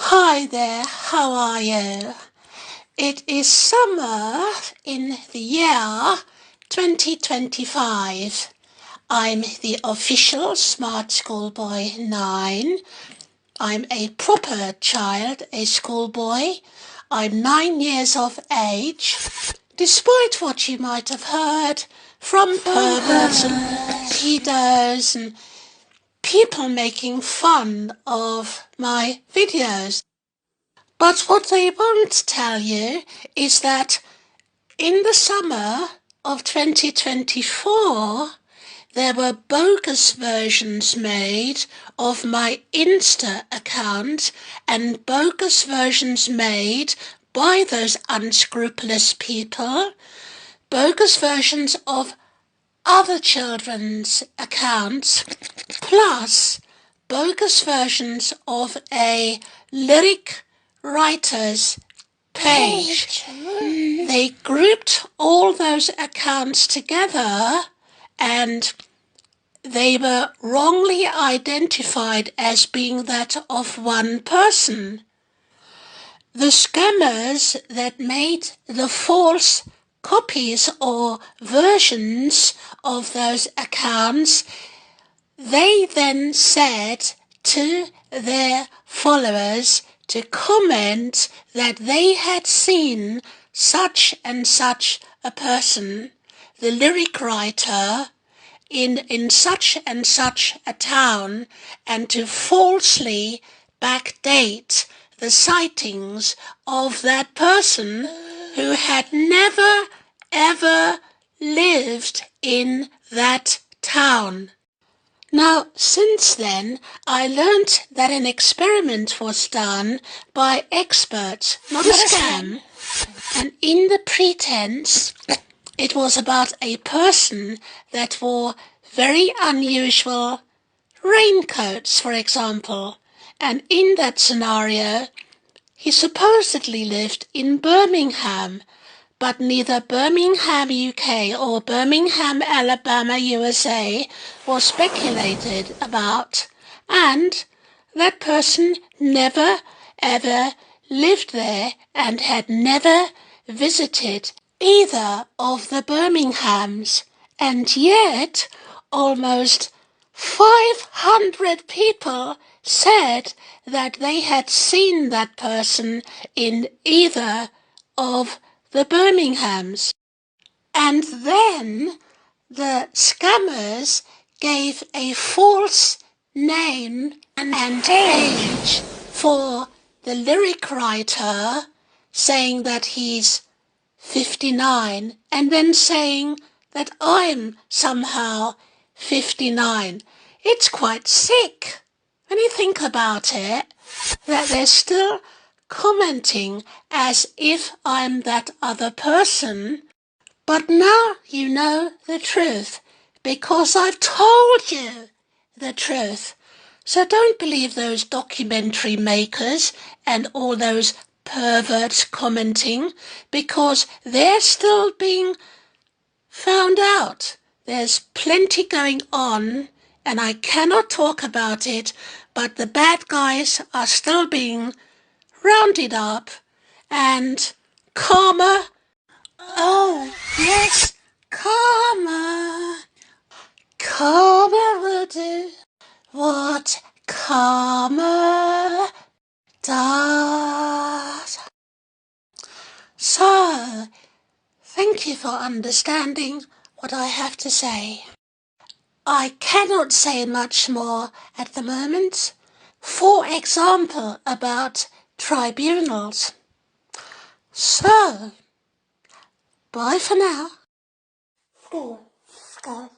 Hi there, how are you? It is summer in the year 2025. I'm the official Smart Schoolboy 9. I'm a proper child, a schoolboy. I'm 9 years of age. Despite what you might have heard from perverts and pedos and people making fun of my videos. But what they won't tell you is that in the summer of 2024, there were bogus versions made of my Insta account and bogus versions made by those unscrupulous people, bogus versions of other children's accounts, plus bogus versions of a lyric writer's page. They grouped all those accounts together and they were wrongly identified as being that of one person. The scammers that made the false copies or versions of those accounts, they then said to their followers to comment that they had seen such and such a person, the lyric writer, in such and such a town, and to falsely backdate the sightings of that person who had never ever lived in that town. Now, since then, I learnt that an experiment was done by experts, not a scam, and in the pretense, it was about a person that wore very unusual raincoats, for example, and in that scenario, he supposedly lived in Birmingham, but neither Birmingham, UK or Birmingham, Alabama, USA was speculated about, and that person never ever lived there and had never visited either of the Birminghams, and yet almost 500 people said that they had seen that person in either of the Birminghams. And then the scammers gave a false name and age for the lyric writer, saying that he's 59, and then saying that I'm somehow 59. It's quite sick when you think about it, that they're still commenting as if I'm that other person. But now you know the truth, because I've told you the truth. So don't believe those documentary makers and all those perverts commenting, because they're still being found out. There's plenty going on, and I cannot talk about it, but the bad guys are still being rounded up, and karma, oh yes, karma will do what karma does. So, thank you for understanding what I have to say. I cannot say much more at the moment. For example, about tribunals. So, bye for now. Go.